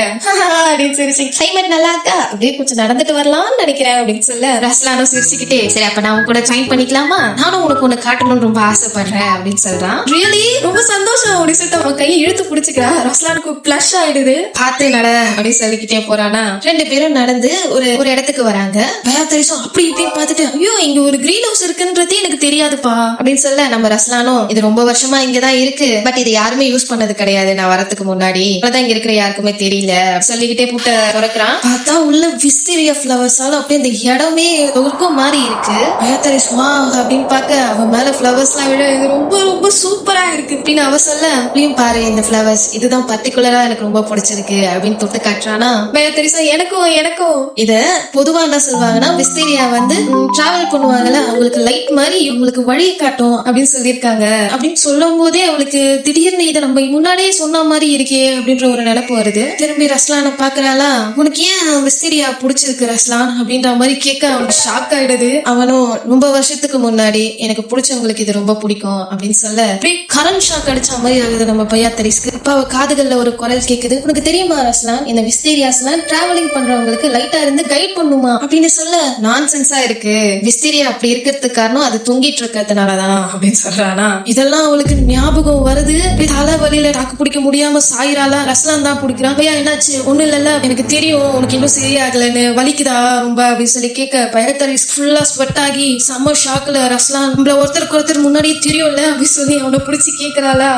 அப்படின்னு சிரிச்சு கிளைமேட் நல்லா இருக்கா அப்படியே கொஞ்சம் நடந்துட்டு வரலாம்னு நினைக்கிறேன் அப்படின்னு சொல்ல ரஸ்லானும் சிரிச்சுக்கிட்டே சரி அப்ப நான் உன் கூட ஜாயின் பண்ணிக்கலாமா, நானும் உனக்கு ஒண்ணு காட்டணும்னு ரொம்ப ஆசைப்படுறேன் அப்படின்னு சொல்றான். ரியலி ரொம்ப சந்தோஷம் அப்படின்னு சொல்லிட்டு அவன் கையை இழுத்து பிடிச்சுக்கிறா. ரஸ்லானுக்கு பிளஷ் ஆயிடுது. பார்த்து நட அப்படின்னு சொல்லிக்கிட்டே போறானா. 2 பேரும் நடந்து ஒரு இடத்துக்கு வராங்க. பயாத்தரிசும் அப்படி இப்படின்னு பார்த்துட்டு ஐயோ இங்க ஒரு கிரீன் ஹவுஸ் இருக்குன்றதே எனக்கு தெரியாதுப்பா அப்படின்னு சொல்ல நம்ம ரஸ்லானும் இது ரொம்ப வருஷமா இங்கதான் இருக்கு, பட் இது யாருமே யூஸ் பண்ணது கிடையாது, நான் வரதுக்கு முன்னாடி இப்பதான் இங்க இருக்கிற யாருக்குமே தெரியல சொல்லிக்கிட்டே புட்ட திறக்கிறான். பார்த்தா உள்ள விஸ்டீரியா ஃபிளவர்ஸால அப்படியே இந்த இடமே ஒருக்கும் மாறி இருக்கு. பயாத்தரிஸ் வா அப்படின்னு பார்க்க அவன் மேல ஃபிளவர்ஸ் எல்லாம் விட இது ரொம்ப ரொம்ப சூப்பரா இருக்கு அப்படின்னு அவ சொல்ல அப்படியும் பாரு இந்த ஃபிளவர்ஸ் இதுதான் பர்டிகுலரா எனக்கு ரொம்ப பிடிச்சிருக்கு அப்படின்னு தொட்டு காட்டுறானா. பயாத்தரிசா எனக்கும் இத பொதுவா என்ன சொல்லுவாங்கன்னா விஸ்டீரியா வந்து டிராவல் பண்ணுவாங்கல்ல அவங்களுக்கு லைட் மாதிரி உங்களுக்கு வழியை காட்டும் அப்படின்னு சொல்லியிருக்காங்க அப்படின்னு சொல்லும் போதே அவளுக்கு திடீர்னு இதை நம்ம முன்னாடியே சொன்ன மாதிரி இருக்கே அப்படின்ற ஒரு நினைப்பு வருது. திரும்பி ரஸ்லான பாக்குறாளா, உனக்கு ஏன் விஸ்டீரியா பிடிச்சிருக்கு ரஸ்லான் அப்படின்ற மாதிரி கேட்க அவனுக்கு ஷாக் ஆயிடுது. அவனும் ரொம்ப வருஷத்துக்கு முன்னாடி எனக்கு பிடிச்சவங்களுக்கு இது ரொம்ப பிடிக்கும் அப்படின்னு சொல்ல அப்படியே கரண்ட் ஷாக் அடிச்ச மாதிரி ஆகுது நம்ம பயாத்தரிஸ்க்கு. இப்ப அவ காதுகள்ல ஒரு குரல் கேக்குது, உனக்கு தெரியுமா ரஸ்லான் இந்த விஸ்டீரியாஸ் எல்லாம் டிராவலிங் பண்றவங்களுக்கு லைட்டா இருந்து கைட் பண்ணுமா அப்படின்னு சொல்ல நான்சென்ஸா இருக்கு, விஸ்டீரியா அப்படி இருக்கிறதுக்கு காரணம் அது தூங்கிட்டு இருக்கிறதுனாலதான் அப்படின்னு சொல்றானா. இதெல்லாம் அவளுக்கு ஞாபகம் வருது. தலை வலியில தாக்கு பிடிக்க முடியாம சாயிராளா. ரஸ்லான் தான் பிடிக்கிறான். பையா என்னாச்சு, ஒண்ணு இல்லல்ல எனக்கு தெரியும் உனக்கு இன்னும் சரியாகலன்னு, வலிக்குதா ரொம்ப அப்படின்னு சொல்லி கேட்க பயத்தரிஸ் ஃபுல்லா ஸ்வெட் ஆகி செம்ம ஷாக்ல ரஸ்லான் நம்மள ஒருத்தருக்கு முன்னாடியே தெரியும்ல அப்படின்னு சொல்லி அவனை பிடிச்சி கேட்கறாளா.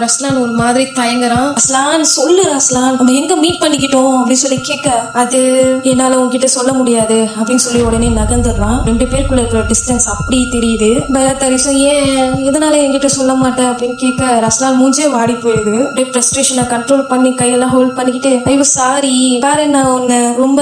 ரஸ்லான் ஒரு மாதிரி தயங்குறான். ரஸ்லான் சொல்லு ரஸ்லான் நம்ம எங்க மீட் பண்ணிக்கிட்டோம் அப்படின்னு சொல்லி கேட்க அது என்னால உன்கிட்ட சொல்ல முடியாது அப்படின்னு சொல்லி உடனே நகர்ந்துடுறான். 2 பேருக்குள்ள இருக்கிற டிஸ்டன்ஸ் அப்படி தெரியுது. பயாத்தரிசும் ஏன் இதனால என்கிட்ட சொல்ல மாட்டேன் அப்படின்னு கேட்க ரஸ்லான் மூஞ்சே வாடி போயிடுது. அப்படியே ஃப்ரஸ்ட்ரேஷனை கண்ட்ரோல் பண்ணி கையெல்லாம் ஹோல்ட் பண்ணிக்கிட்டு ஐயோ சாரி பாரு நான் உன்னை ரொம்ப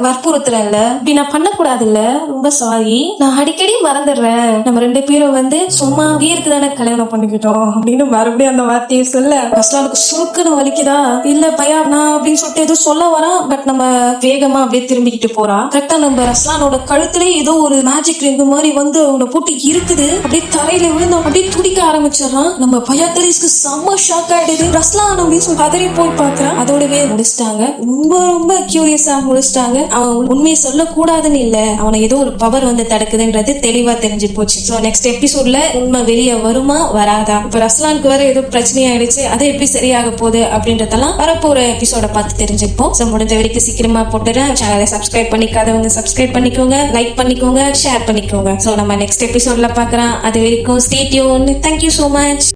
வற்புறுத்துறேன்ல இப்படி நான் பண்ணக்கூடாது இல்ல, ரொம்ப சாரி நான் அடிக்கடி மறந்துடுறேன், நம்ம 2 பேரும் வந்து சும்மா அங்கேயே இருக்குதானே கல்யாணம் பண்ணிக்கிட்டோம் அப்படின்னு மறுபடியும் அந்த வார்த்தையை சொல்ல ரஸ்லானுக்கு சுருக்குன்னு வலிக்குதா. இல்ல பயா நான் அப்படின்னு சொல்லிட்டு ஏதோ சொல்ல வரான், பட் நம்ம வேகமா அப்படியே திரும்பிக்கிட்டு போறா. கரெக்டா நம்ம ரஸ்லானோட கழுத்துல ஏதோ ஒரு மேஜிக் ரிங் மாதிரி வந்து அவனோட போட்டு இருக்குது. அப்படியே தரையில விழுந்து அப்படியே துடிக்க ஆரம்பிச்சிடறான். நம்ம பயாத்தரிஸ்க்கு செம்ம ஷாக் ஆயிடுது. ரஸ்லான் அப்படின்னு சொல்லி பதறி போய் பாக்குறான். அதோடவே முடிச்சிட்டாங்க. ரொம்ப ரொம்ப கியூரியஸா முடிச்சிட்டாங்க. அவன் உண்மையை சொல்லக்கூடாதுன்னு இல்ல, அவனை ஏதோ ஒரு பவர் வந்து தடுக்குதுன்றது தெளிவா தெரிஞ்சு போச்சு. சோ நெக்ஸ்ட் எபிசோட்ல உண்மை வெளியே வருமா வராதா, இப்ப ரஸ்லானுக்கு வேற ஏதோ பிரச்சனை ஆயிடுச்சு, அது எப்படி சரியாக போகுது அப்படின்றதெல்லாம் வரப்போற எபிசோட பார்த்து தெரிஞ்சுப்போம். சோ முடிஞ்ச வரைக்கும் சீக்கிரமா போட்டுறேன். சேனலை சப்ஸ்கிரைப் பண்ணிக்காதவங்க சப்ஸ்கிரைப் பண்ணிக்கோங்க, லைக் பண்ணிக்கோங்க, ஷேர் பண்ணிக்கோங்க. சோ நம்ம நெக்ஸ்ட் எபிசோட்ல பாக்குறோம். அது வரைக்கும் stay tune. Thank you so much.